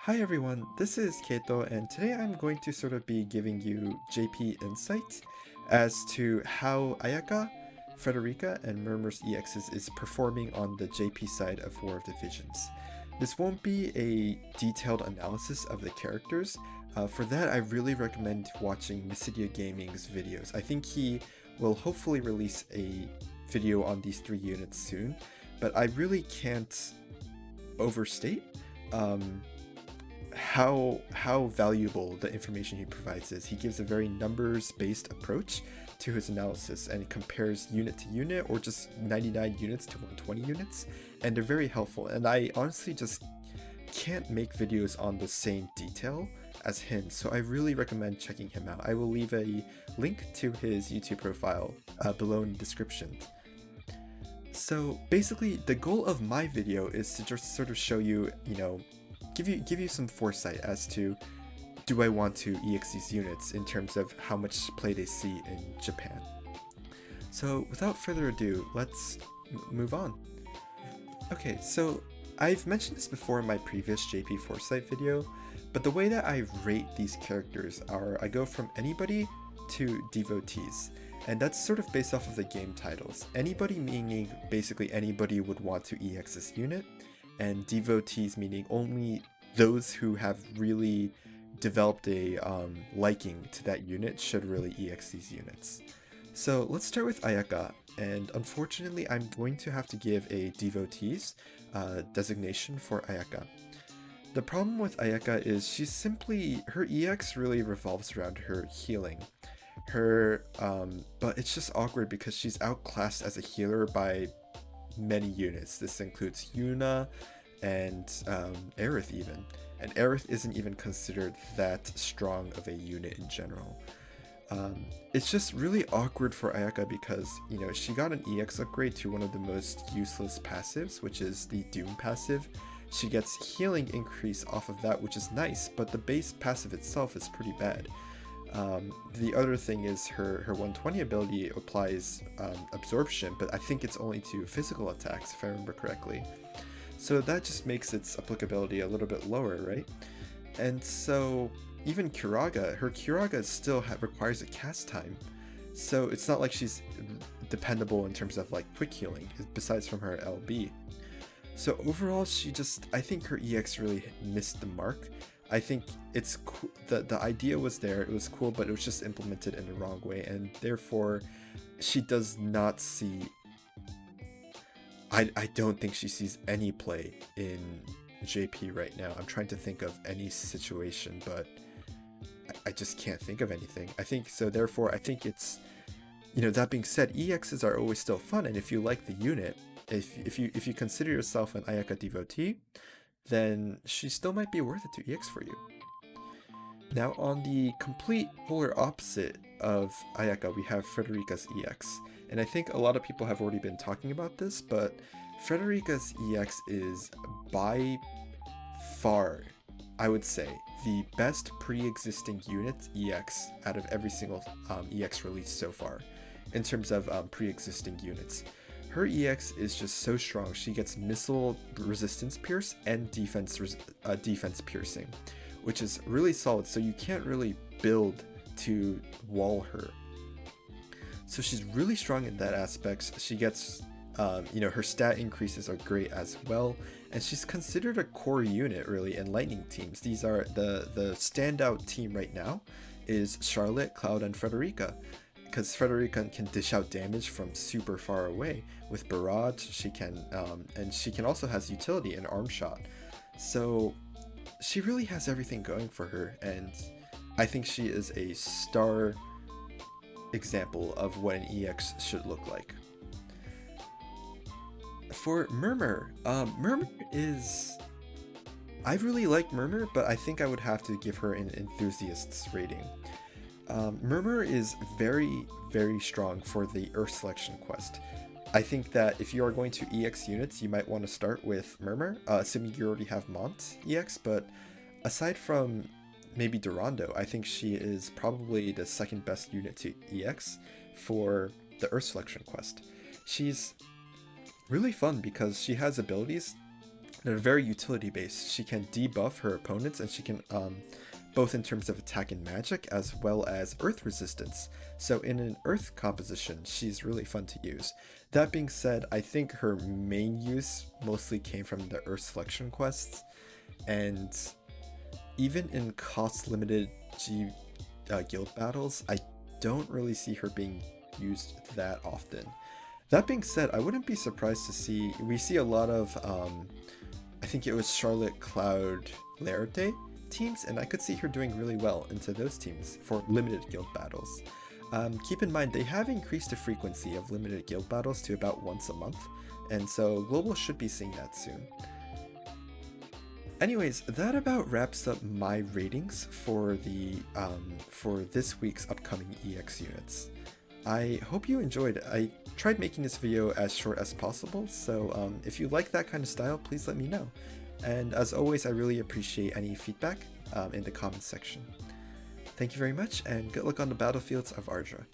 Hi everyone, this is Keito, and today I'm going to sort of be giving you JP insights as to how Ayaka, Frederika, and Murmur's EXs is performing on the JP side of War of the Visions. This won't be a detailed analysis of the characters. For that, I really recommend watching Mysidia Gaming's videos. I think he will hopefully release a video on these three units soon, but I really can't overstate how valuable the information he provides is. He gives a very numbers-based approach to his analysis and compares unit to unit or just 99 units to 120 units, and they're very helpful. And I honestly just can't make videos on the same detail as him, so I really recommend checking him out. I will leave a link to his YouTube profile below in the description. So basically, the goal of my video is to just sort of show you, give you some foresight as to, do I want to EX these units in terms of how much play they see in Japan. So without further ado, let's move on. Okay, so I've mentioned this before in my previous JP Foresight video, but the way that I rate these characters are I go from anybody to devotees. And that's sort of based off of the game titles. Anybody meaning basically anybody would want to EX this unit, and devotees meaning only those who have really developed a liking to that unit should really EX these units. So let's start with Ayaka, and unfortunately I'm going to have to give a devotees designation for Ayaka. The problem with Ayaka is her EX really revolves around her healing. But it's just awkward because she's outclassed as a healer by many units. This includes Yuna and Aerith even. And Aerith isn't even considered that strong of a unit in general. It's just really awkward for Ayaka because, she got an EX upgrade to one of the most useless passives, which is the Doom passive. She gets healing increase off of that, which is nice, but the base passive itself is pretty bad. The other thing is her 120 ability applies absorption, but I think it's only to physical attacks if I remember correctly. So that just makes its applicability a little bit lower, right? And so even her Kiraga still requires a cast time. So it's not like she's dependable in terms of like quick healing, besides from her LB. So overall, I think her EX really missed the mark. I think it's cool. The idea was there, it was cool, but it was just implemented in the wrong way, and therefore she does not see, I don't think she sees any play in JP right now. I'm trying to think of any situation, but I just can't think of anything. I think so, therefore I think it's, that being said, EXs are always still fun, and if you like the unit, if you consider yourself an Ayaka devotee, then she still might be worth it to EX for you. Now on the complete polar opposite of Ayaka, we have Frederika's EX. And I think a lot of people have already been talking about this, but Frederika's EX is by far, I would say, the best pre-existing unit EX out of every single EX released so far, in terms of pre-existing units. Her EX is just so strong. She gets missile resistance pierce and defense piercing, which is really solid, so you can't really build to wall her. So she's really strong in that aspect. She gets, her stat increases are great as well, and she's considered a core unit really in Lightning teams. These are the standout team right now is Charlotte, Cloud, and Frederika. Because Frederika can dish out damage from super far away with Barrage. She can, and she can also has utility in Arm Shot. So she really has everything going for her, and I think she is a star example of what an EX should look like. For Murmur, Murmur is, I really like Murmur, but I think I would have to give her an enthusiast's rating. Murmur is very, very strong for the Earth Selection quest. I think that if you are going to EX units, you might want to start with Murmur, assuming you already have Mont EX, but aside from maybe Durando, I think she is probably the second best unit to EX for the Earth Selection quest. She's really fun because she has abilities They're very utility based. She can debuff her opponents, and she can both in terms of attack and magic as well as earth resistance. So in an earth composition, she's really fun to use. That being said, I think her main use mostly came from the earth selection quests, and even in cost limited guild battles, I don't really see her being used that often. That being said, I wouldn't be surprised to see, we see a lot of I think it was Charlotte, Cloud, Laerte teams, and I could see her doing really well into those teams for limited guild battles. Keep in mind, they have increased the frequency of limited guild battles to about once a month, and so Global should be seeing that soon. Anyways, that about wraps up my ratings for the for this week's upcoming EX units. I hope you enjoyed. I tried making this video as short as possible, so if you like that kind of style, please let me know. And as always, I really appreciate any feedback in the comments section. Thank you very much, and good luck on the battlefields of Ardra.